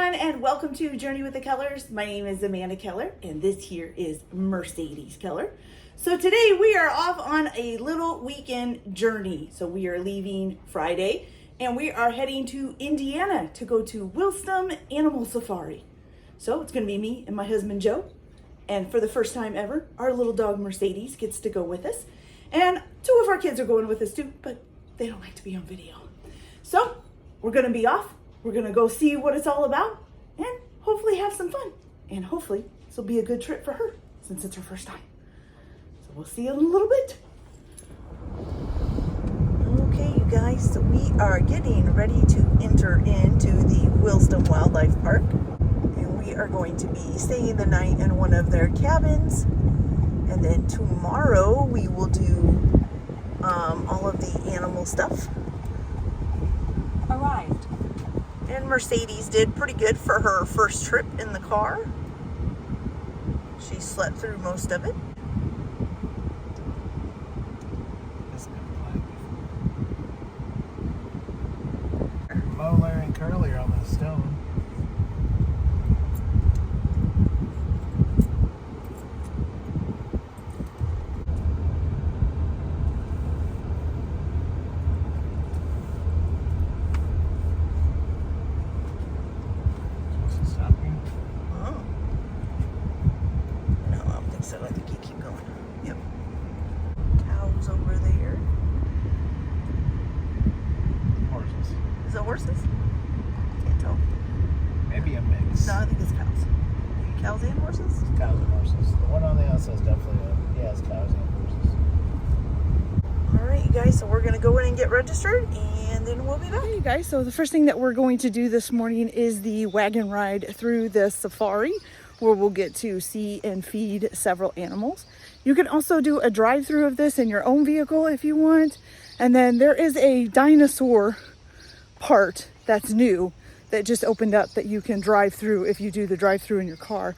everyone, and welcome to Journey with the Kellers. My name is Amanda Keller, and this here is Mercedes Keller. So today we are off on a little weekend journey. So we are leaving Friday, and we are heading to Indiana to go to Wilstem Animal Safari. So it's going to be me and my husband Joe, and for the first time ever, our little dog Mercedes gets to go with us. And two of our kids are going with us too, but they don't like to be on video. So we're going to be off. We're going to go see what it's all about and hopefully have some fun. And hopefully this will be a good trip for her since it's her first time. So we'll see you in a little bit. Okay, you guys, so we are getting ready to enter into the Wilstem Wildlife Park. And we are going to be staying the night in one of their cabins. And then tomorrow we will do all of the animal stuff. Arrived. And Mercedes did pretty good for her first trip in the car. She slept through most of it. Mo, Larry, and Curly are on the stone. Horses? Can't tell. Maybe a mix. No, I think it's cows. Cows and horses? It's cows and horses. The one on the outside is definitely it's cows and horses. Alright, you guys, so we're going to go in and get registered and then we'll be back. Hey, you guys, so the first thing that we're going to do this morning is the wagon ride through the safari where we'll get to see and feed several animals. You can also do a drive-through of this in your own vehicle if you want. And then there is a dinosaur part that's new that just opened up that you can drive through if you do the drive-through in your car.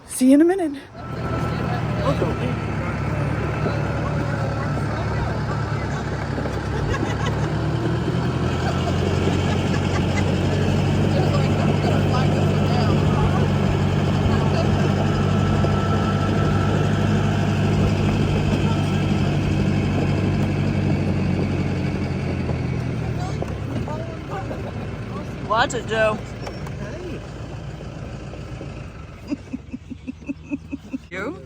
See you in a minute. Watch it, Joe. Hey. You?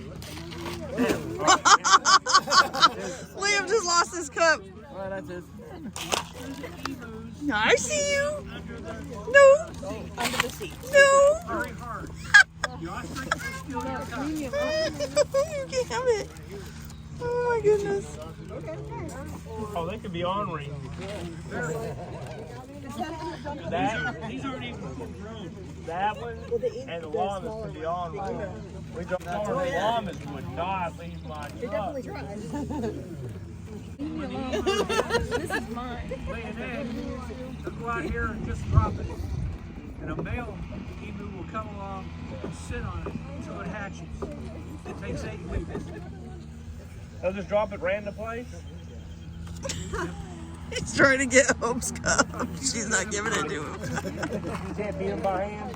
Liam just lost his cup. Well, that's it. I see you. No. Under the seat. No. Very hard. You ostrich will steal your cup. You can't have it. Oh my goodness. Oh, they could be ornery. These aren't even grown. That one and the llamas could be ornery. We don't know the llamas would not leave my cup. Leave me alone. This is mine. Lay an egg. They'll go out here and just drop it. And a male emu will come along and sit on it until it hatches. It takes 8 weeks. They'll just drop it random place? He's trying to get Hope's cup. She's not giving it to him. You can't beat them by hand.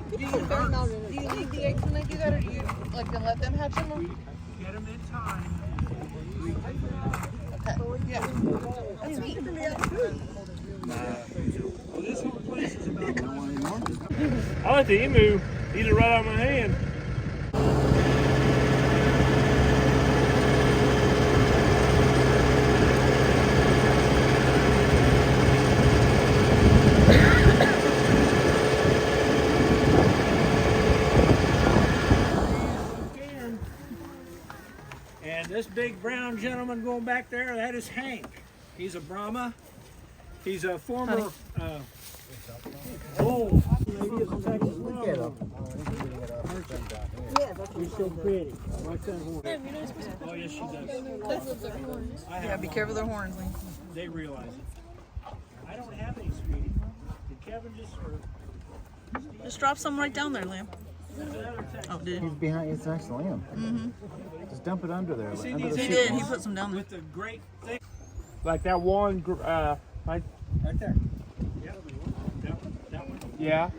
Do you leave the eggs when they do that, or do you like to let them hatch them? Get them in time. Okay. Yeah. That's neat. Well, this whole place is about I let the emu eat it right out of my hand. And this big brown gentleman going back there, that is Hank. He's a Brahma. He's a former bull. Look at him. He's so pretty. Watch that horn. Oh, yes, she does. Yeah, be careful of their horns, Lee. They realize it. I don't have any, sweetie. Did Kevin Just drop some right down there, Liam. Oh, did He's behind. It's next to him. Mm-hmm. Just dump it under there. See Under these the He seat. did. He put some down there. with the great thing. Like that one, right there. Yeah.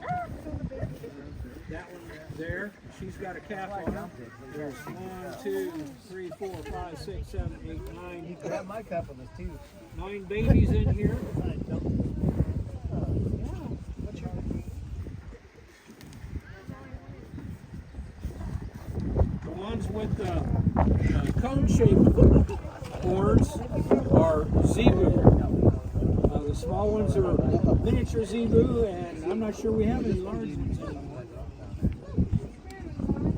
That one there, she's got a calf on her. There's 1, 2, 3, 4, 5, 6, 7, 8, 9. You got my cup of this too. 9 babies in here. The ones with the cone-shaped horns are zebu. The small ones are miniature zebu, and I'm not sure we have any large ones anymore.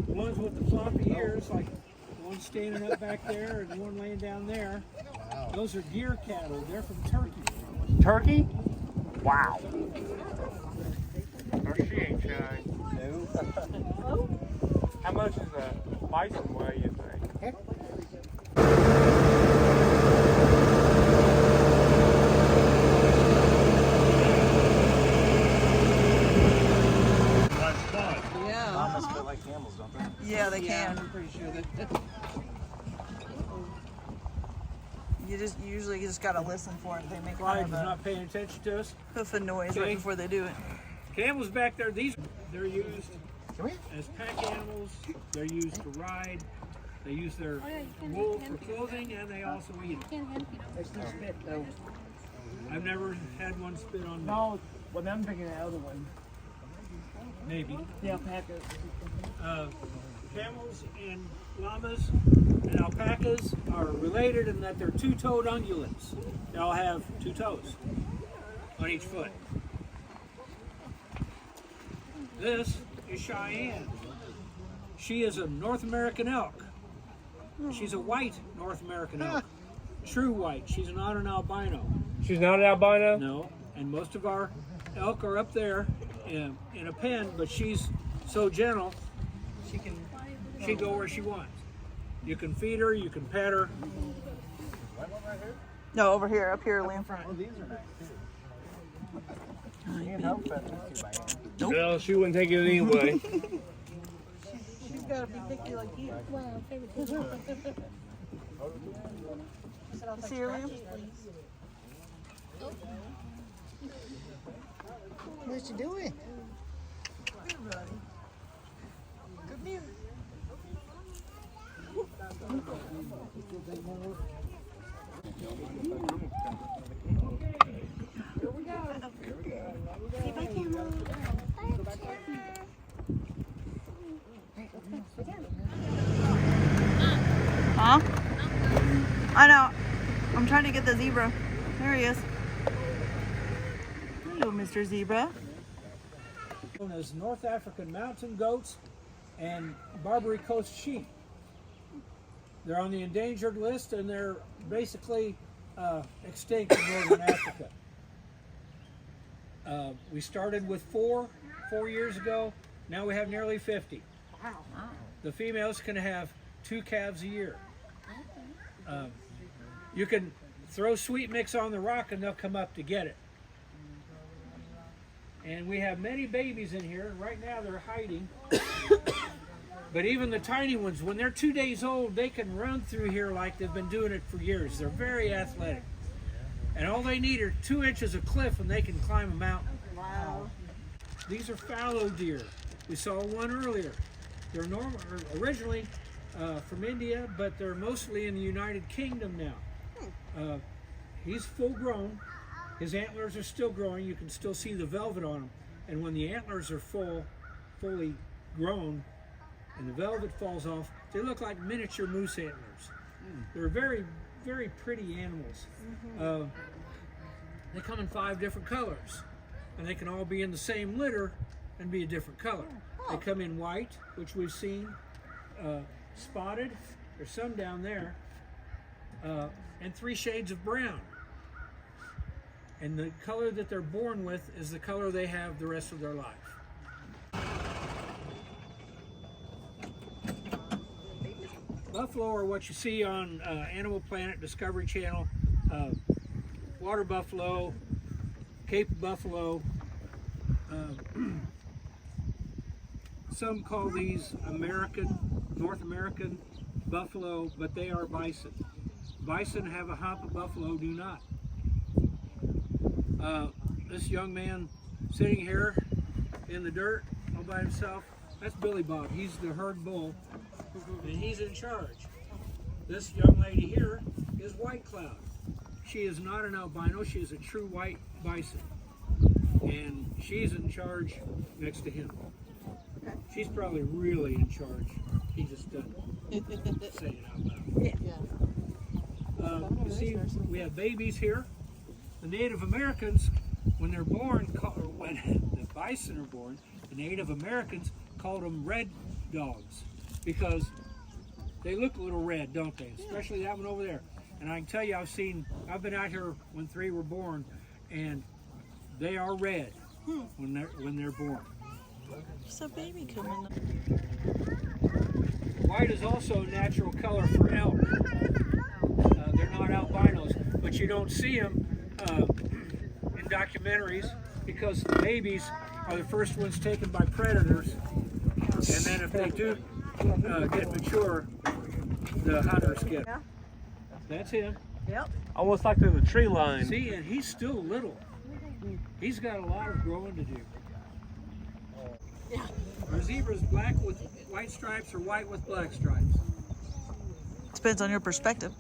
The ones with the floppy ears, like the one standing up back there and the one laying down there, those are deer cattle. They're from Turkey. Turkey? Wow. Oh, she ain't shy. No. How much is a bison weigh, you think? Yeah. Llamas feel like camels, don't they? Yeah, they Yeah, can. I'm pretty sure that. You usually just gotta listen for it. They make Clyde kind is of a not paying attention to us. hoofing noise Okay. right before they do it. Camels back there, they're used Come here. as pack animals. They're used to ride. They use their wool for clothing, and they also eat it. It's no spit, though. I've never had one spit on me. No, well, I'm thinking the other one. Maybe. The alpacas. Camels and llamas and alpacas are related in that they're two-toed ungulates. They all have 2 toes on each foot. This is Cheyenne. She is a North American elk. She's a white North American elk. True white. She's not an albino. She's not an albino? No. And most of our elk are up there in a pen, but she's so gentle, she go where she wants. You can feed her, you can pet her. No, over here, up here, Liam. Oh, these are nice too. Can't help but these two by hand. Nope. Well, she wouldn't take it anyway. She's got to be picky like you. See her, Liam? What you doing? Huh? I know. I'm trying to get the zebra. There he is. Hello, Mr. Zebra. Known as North African mountain goats and Barbary Coast sheep. They're on the endangered list, and they're basically extinct in northern Africa. We started with 4 years ago. Now we have nearly 50. Wow. The females can have 2 calves a year. You can throw sweet mix on the rock and they'll come up to get it. And we have many babies in here. Right now they're hiding. But even the tiny ones, when they're 2 days old, they can run through here like they've been doing it for years. They're very athletic. And all they need are 2 inches of cliff and they can climb a mountain. Wow. These are fallow deer. We saw one earlier. They're originally from India, but they're mostly in the United Kingdom now. He's full grown. His antlers are still growing. You can still see the velvet on them. And when the antlers are fully grown, and the velvet falls off, they look like miniature moose antlers. They're very, very pretty animals. They come in 5 different colors, and they can all be in the same litter and be a different color. They come in white, which we've seen, spotted, there's some down there, and 3 shades of brown. And the color that they're born with is the color they have the rest of their life. Buffalo are what you see on Animal Planet, Discovery Channel, water buffalo, Cape buffalo. Some call these North American buffalo, but they are bison. Bison have a hump, buffalo do not. This young man sitting here in the dirt all by himself. That's Billy Bob. He's the herd bull, and he's in charge. This young lady here is White Cloud. She is not an albino. She is a true white bison, and she's in charge next to him. She's probably really in charge. He just doesn't say it out loud. Yeah. You see, we have babies here. The Native Americans, when they're born, or when the bison are born, the Native Americans called them red dogs because they look a little red, don't they? Especially that one over there. And I can tell you, I've been out here when 3 were born, and they are red when they're born. There's a baby coming. White is also a natural color for elk. They're not albinos, but you don't see them in documentaries because the babies are the first ones taken by predators, and then if they do get mature, the hunters get them. That's him. Yep. Almost like they're the tree line. See, and he's still little. He's got a lot of growing to do. Yeah. Are zebras black with white stripes or white with black stripes? Depends on your perspective.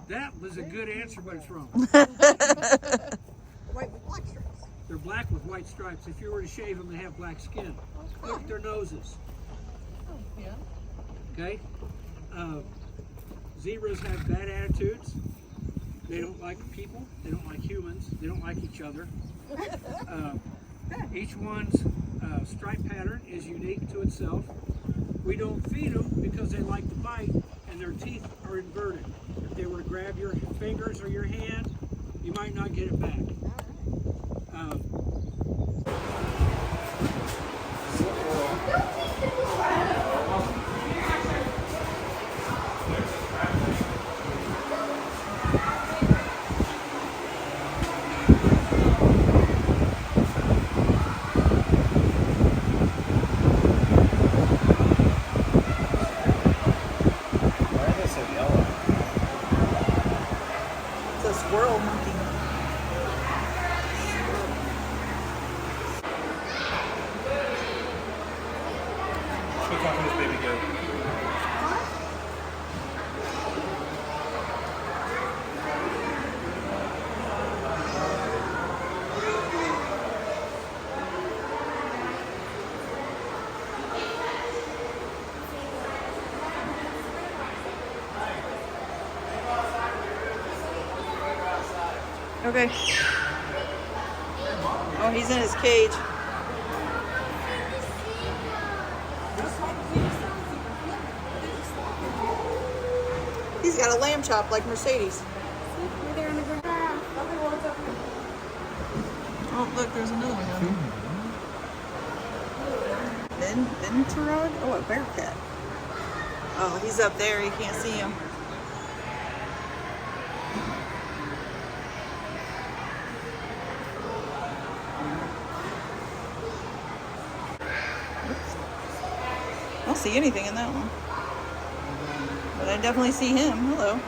That was a good answer, but it's wrong. White with black stripes. They're black with white stripes. If you were to shave them, they have black skin. Look at their noses. Yeah. Okay? Zebras have bad attitudes. They don't like people. They don't like humans. They don't like each other. Each one's stripe pattern is unique to itself. We don't feed them because they like to bite and their teeth are inverted. If they were to grab your fingers or your hand, you might not get it back. Why are they so yellow? It's a squirrel monkey. Look how this baby goes. Okay. Oh, he's in his cage. He's got a lamb chop like Mercedes. Oh, look, there's another one down there. Venturod? Oh, a bear cat. Oh, he's up there. You can't see him. I don't see anything in that one. But I definitely see him. Hello.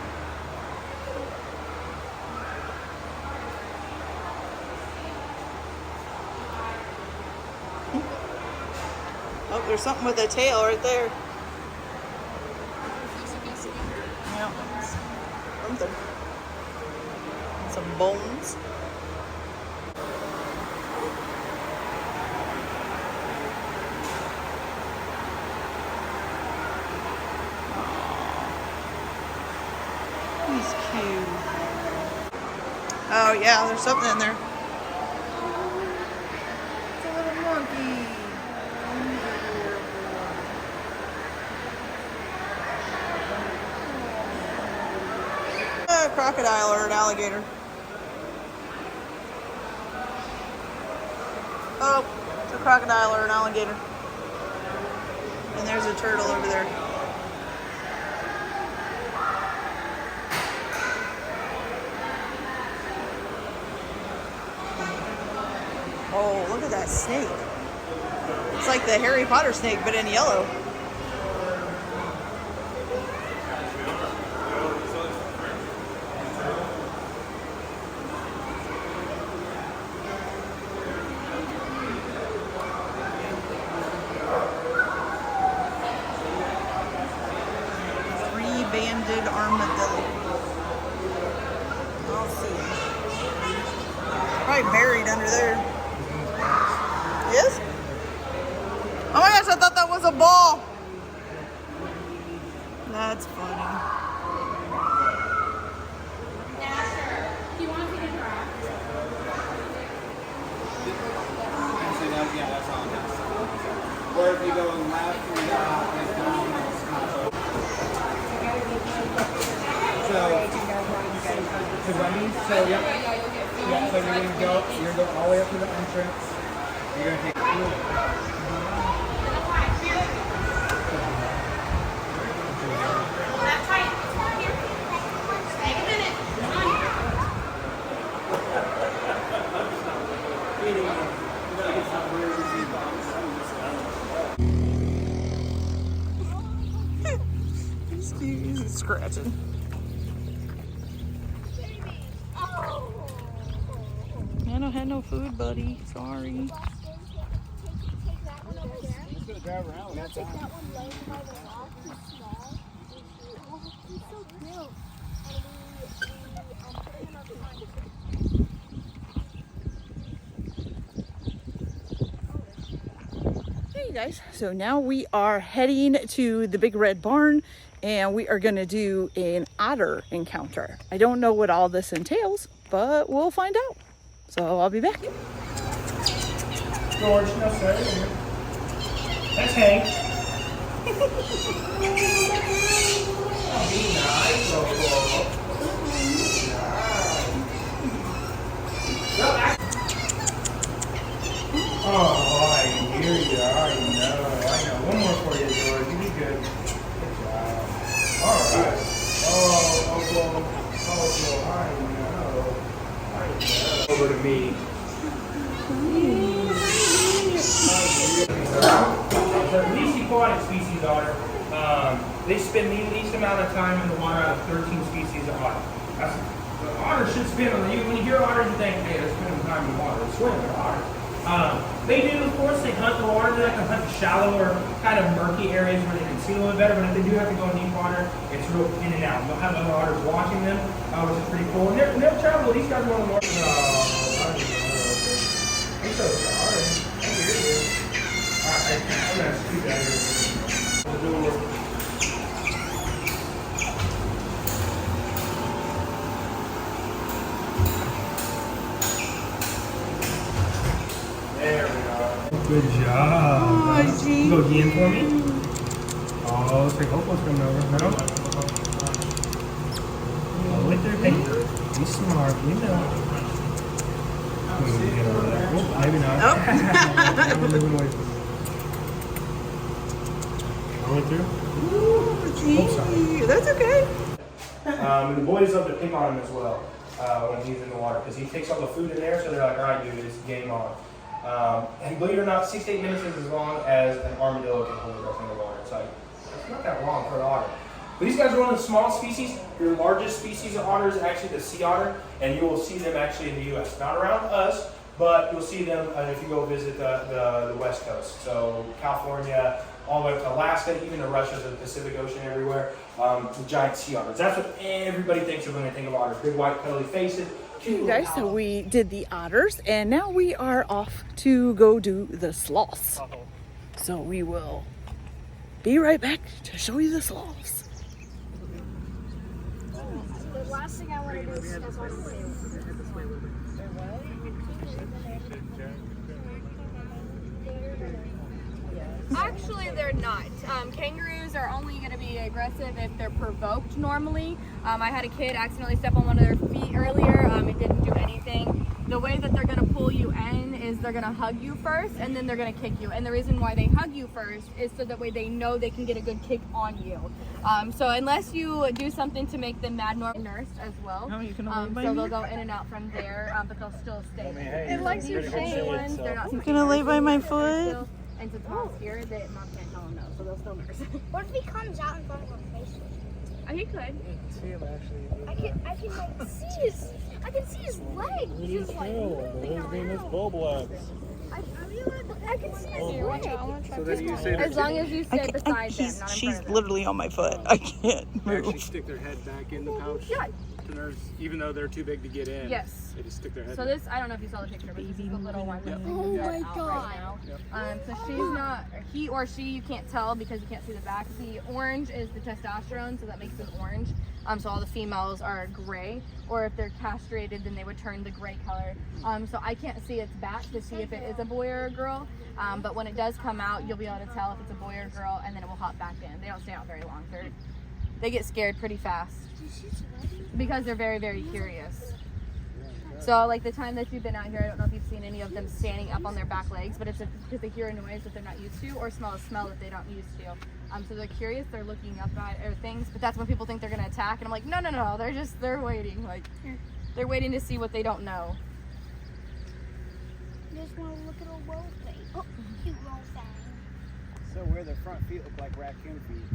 Oh, there's something with a tail right there. Yeah. Something. Some bones. He's cute. Oh yeah, there's something in there. It's a little monkey. A crocodile or an alligator. Oh, it's a crocodile or an alligator. And there's a turtle over there. Oh, look at that snake. It's like the Harry Potter snake, but in yellow. probably buried under there. Yes? Oh my gosh, I thought that was a ball. That's funny. Do you want to take a draft? Yeah, that's all. Or if you go left, you to running. So yeah, so you're gonna go all the way up to the entrance. You're gonna take That's right. Here. Take a minute. Come on. He's scratching. I don't have no food, buddy. Sorry. Hey guys, so now we are heading to the big red barn and we are going to do an otter encounter. I don't know what all this entails, but we'll find out. So I'll be back. George, no sir. That's Hank. Oh, be nice, Oh, I hear you. I know. One more for you, George. You be good. Good job. All right. Oh, I know. Over to me. The least aquatic species otter, they spend the least amount of time in the water out of 13 species of otter. The otter should spend, when you hear otters, you think, hey, they're spending time in the water. They're swimming with otters. They do, of course, they hunt the water. They like to hunt the shallower, kind of murky areas where they can see a little bit better. But if they do have to go in deep water, it's real in and out. They'll have other otters watching them, which is pretty cool. And they'll travel. These guys are on the water. I'm so sorry. I hear you. I'm going to scoot that here. There we go. Good job. Oh, gee. Go again for me. Oh, looks like Opal's coming over. No? Oh, wait there. Hey, be smart. We know. Oh, maybe not. Oh. I'm moving away from it. I went through. Ooh, gee. Oh, sorry. That's okay. And the boys love to pick on him as well when he's in the water because he takes all the food in there, so they're like, all right, dude, it's game on. And believe it or not, 6 to 8 minutes is as long as an armadillo can hold up in the water. It's like, it's not that long for an otter. But these guys are one of the small species. Your largest species of otter is actually the sea otter, and you will see them actually in the U.S. Not around us, but you'll see them if you go visit the West Coast. So California, all the way up to Alaska, even to Russia, the Pacific Ocean, everywhere. The giant sea otters. That's what everybody thinks of when they think of otters. Big, white, pearly faces. Okay, guys, so we did the otters, and now we are off to go do the sloths. So we will be right back to show you the sloths. The last thing I want to do is step on the tail. Actually, they're not. Kangaroos are only going to be aggressive if they're provoked normally. I had a kid accidentally step on one of their feet earlier. It didn't do anything. The way that they're going to pull you in is they're going to hug you first and then they're going to kick you. And the reason why they hug you first is so that way they know they can get a good kick on you. So unless you do something to make them mad, nursed as well. Oh, you can so they'll go in and out from there, but they'll still stay. It likes your shape. Ones, they're not You gonna lay by my foot? And since mom's here, mom can't tell him no, so they'll still nurse. What if he comes out in front of our face? He could. see him actually. I can like see his legs. He's like moving around. bulb legs. I can see his legs. So then you say As long as you stay beside them, not in She's front of them. literally on my foot. I can't they actually move. stick their head back in the pouch. Yeah, Westerners, even though they're too big to get in. Yes. They just stick their head So in. this, I don't know if you saw the picture, but this is the little one. Yep. Oh my out God. Right now. So she's not, he or she, you can't tell because you can't see the back. The orange is the testosterone, so that makes them orange. So all the females are gray, or if they're castrated, then they would turn the gray color. So I can't see its back to see if it is a boy or a girl. But when it does come out, you'll be able to tell if it's a boy or a girl, and then it will hop back in. They don't stay out very long. They get scared pretty fast because they're very, very curious. So like the time that you've been out here, I don't know if you've seen any of them standing up on their back legs, but it's because they hear a noise that they're not used to or smell a smell that they don't used to. So they're curious, they're looking up at things, but that's when people think they're gonna attack, and I'm like, no, they're waiting. Like, they're waiting to see what they don't know. Just want to look at a roll thing. Oh, cute roll thing. So where their front feet look like raccoon feet.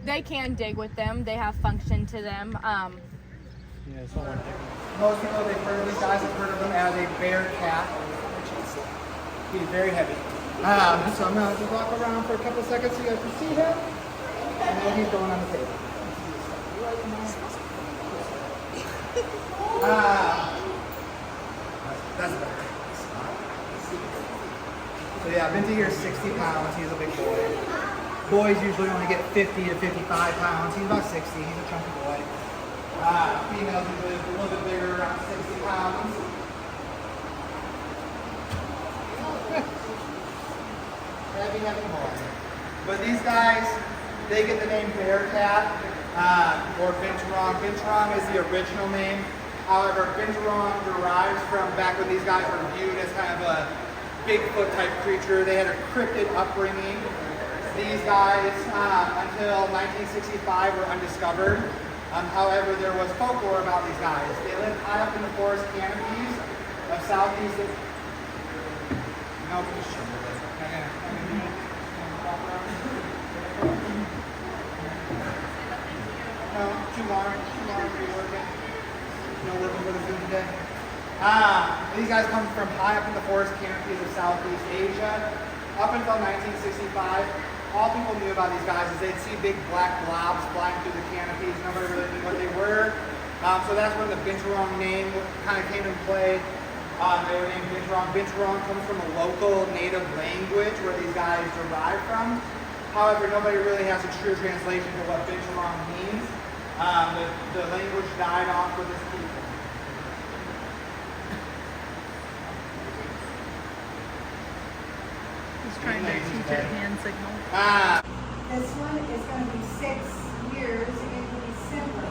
They can dig with them, they have function to them. Yeah, someone Most people, they've heard of these guys, have heard of them as a bear cat. He's very heavy. So I'm gonna just walk around for a couple seconds so you guys can see him. And then he's going on the table. That's better. So yeah, Vinty here is 60 pounds. He's a big boy. Boys usually only get 50 to 55 pounds. He's about 60. He's a chunky boy. Females usually a little bit bigger, around 60 pounds. Heavy boy. But these guys, they get the name Bearcat or Binturong. Binturong is the original name. However, Binturong derives from back when these guys were viewed as kind of a Bigfoot type creature. They had a cryptid upbringing. These guys, until 1965, were undiscovered. However, there was folklore about these guys. They lived high up in the forest canopies of southeast. No, too long to be working. No working for the food today. These guys come from high up in the forest canopies of Southeast Asia. Up until 1965, all people knew about these guys is they'd see big black blobs flying through the canopies. Nobody really knew what they were. So that's when the Binturong name kind of came into play. They were named Binturong. Binturong comes from a local native language where these guys derive from. However, nobody really has a true translation to what Binturong means. The language died off with this people. He's trying to teach it hand signal. This one is going to be 6 years in December.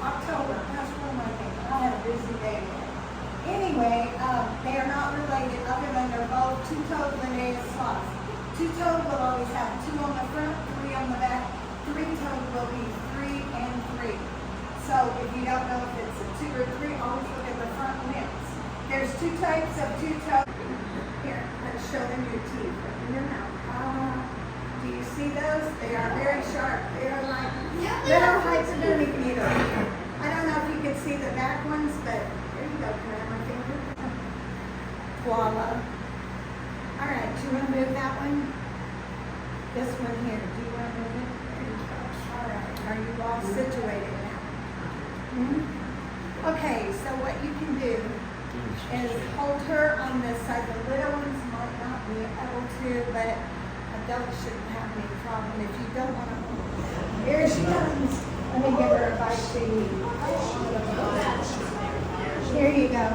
October. That's one more thing. I had a busy day. Anyway, they are not related other than they're both two-toed linear sloths. Two-toed will always have 2 on the front, 3 on the back. Three-toed will be 3 and 3. So if you don't know if it's a 2 or 3, always look at the front limbs. There's 2 types of two-toed. Here, let's show them your teeth. Open your mouth. Do you see those? They are very sharp. They are like little hypodermic needles. I don't know if you can see the back ones, but there you go. Can I have my finger? Voila. All right, do you want to move that one? This one here. Do you want to move it? There you go. All right. Are you all situated now? Okay, so what you can do is hold her on this side. The little ones might not be able to, but adults shouldn't have any problem. If you don't want to, here she comes. Let me give her a bite to eat. Here you go.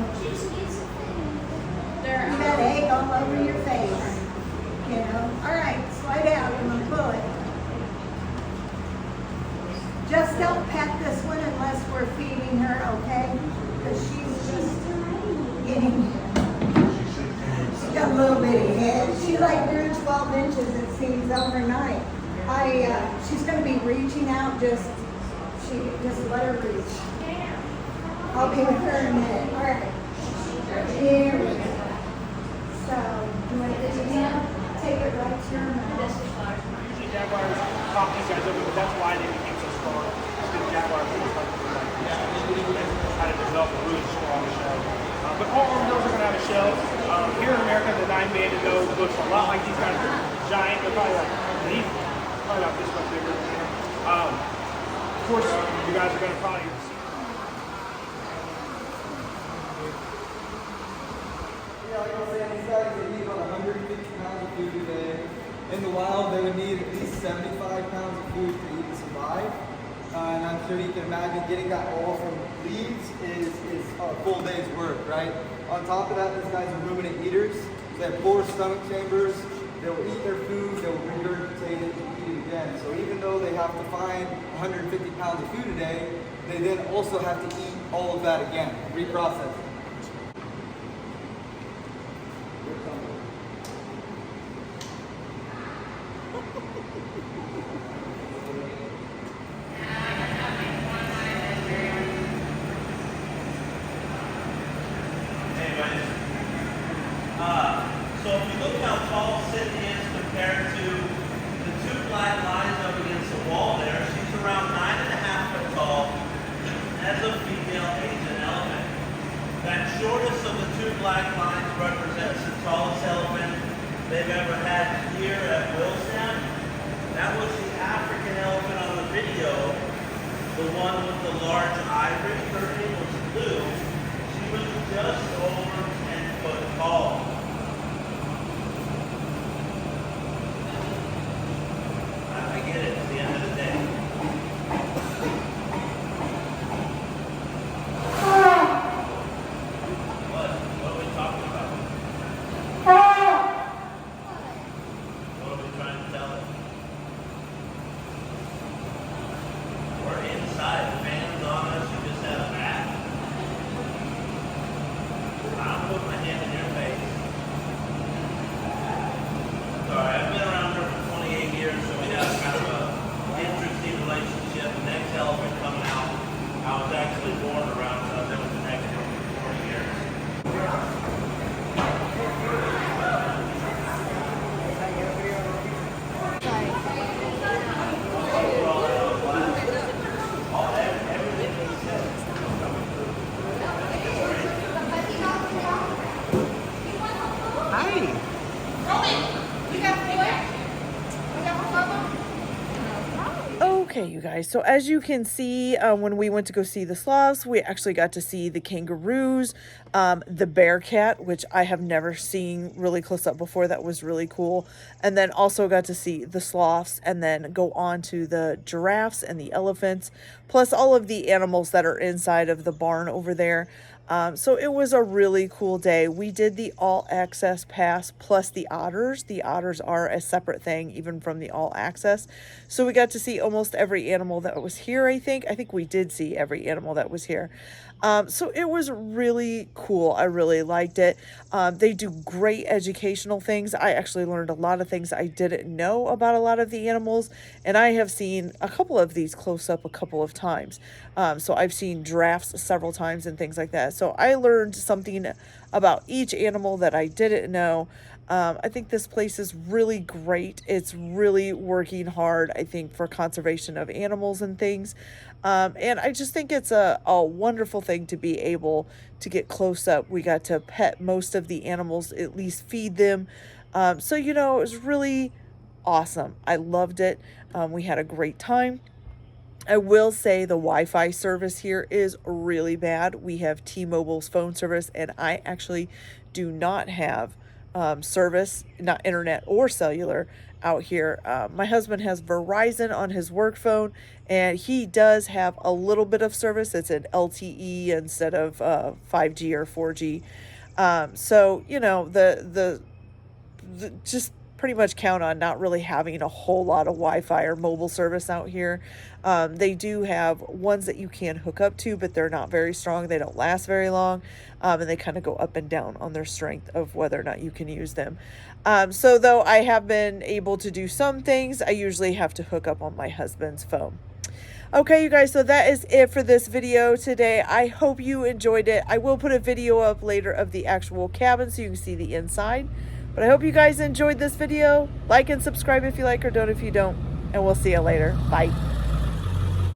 You got egg all over your face. You know. All right, slide out. I'm gonna pull it. Just don't pet this one unless we're feeding her, okay? Because she's just getting. She's got a little bitty head. She like grew 12 inches, it seems, overnight. She's going to be reaching out. Just let her reach. I'll be with her in a minute. All right. Here we go. So you want to take it right to your mouth. Usually jaguars pop these guys open, but that's why they became so strong. Because jaguars kind of develop a really strong shell. But all of those are going to have a shell. Here in America, the 9-banded nose looks a lot like these guys. They're giant. They're probably like these, probably about this much bigger. course, you guys are going to probably see. Yeah, like I was saying, these guys, they eat about 150 pounds of food a day. In the wild, they would need at least 75 pounds of food to eat and survive. And I'm sure you can imagine getting that all from leaves is a full day's work, right? On top of that, these guys are ruminant eaters. They have 4 stomach chambers. They'll eat their food, they'll regurgitate it, and eat it again. So even though they have to find 150 pounds of food a day, they then also have to eat all of that again, reprocess it. So if you look how tall Sydney is compared to the 2 black lines up against the wall there, she's around 9.5 foot tall as a female Asian elephant. That shortest of the 2 black lines represents the tallest elephant they've ever had here at Wilston. That was the African elephant on the video, the one with the large ivory. Her name was Blue. She was just over 10 foot tall. I get it at the end of the day. What? What are we talking about? What are we trying to tell it? We're inside. Fans on us. You just had a bath. I'll put my hand in your face. Sorry, I've been around her for 28 years, so we have kind of an interesting relationship. The next elephant coming out, I was actually born around, so I've been with the next one for 40 years. Okay, you guys, so as you can see, when we went to go see the sloths, we actually got to see the kangaroos, the bear cat, which I have never seen really close up before. That was really cool. And then also got to see the sloths, and then go on to the giraffes and the elephants, plus all of the animals that are inside of the barn over there. So it was a really cool day. We did the all access pass plus the otters. The otters are a separate thing even from the all access. So we got to see almost every animal that was here, I think. I think we did see every animal that was here. So it was really cool. I really liked it. They do great educational things. I actually learned a lot of things I didn't know about a lot of the animals, and I have seen a couple of these close up a couple of times. So I've seen giraffes several times and things like that. So I learned something about each animal that I didn't know. I think this place is really great. It's really working hard, I think, for conservation of animals and things. And I just think it's a wonderful thing to be able to get close up. We got to pet most of the animals, at least feed them. So, you know, it was really awesome. I loved it. We had a great time. I will say the Wi-Fi service here is really bad. We have T-Mobile's phone service, and I actually do not have service, not internet or cellular out here. My husband has Verizon on his work phone, and he does have a little bit of service. It's an LTE instead of 5G or 4G. So, you know, the just pretty much count on not really having a whole lot of Wi-Fi or mobile service out here. They do have ones that you can hook up to, but they're not very strong. They don't last very long, and they kind of go up and down on their strength of whether or not you can use them. So though I have been able to do some things, I usually have to hook up on my husband's phone. Okay, you guys, so that is it for this video today. I hope you enjoyed it. I will put a video up later of the actual cabin so you can see the inside. But I hope you guys enjoyed this video. Like and subscribe if you like, or don't if you don't. And we'll see you later. Bye.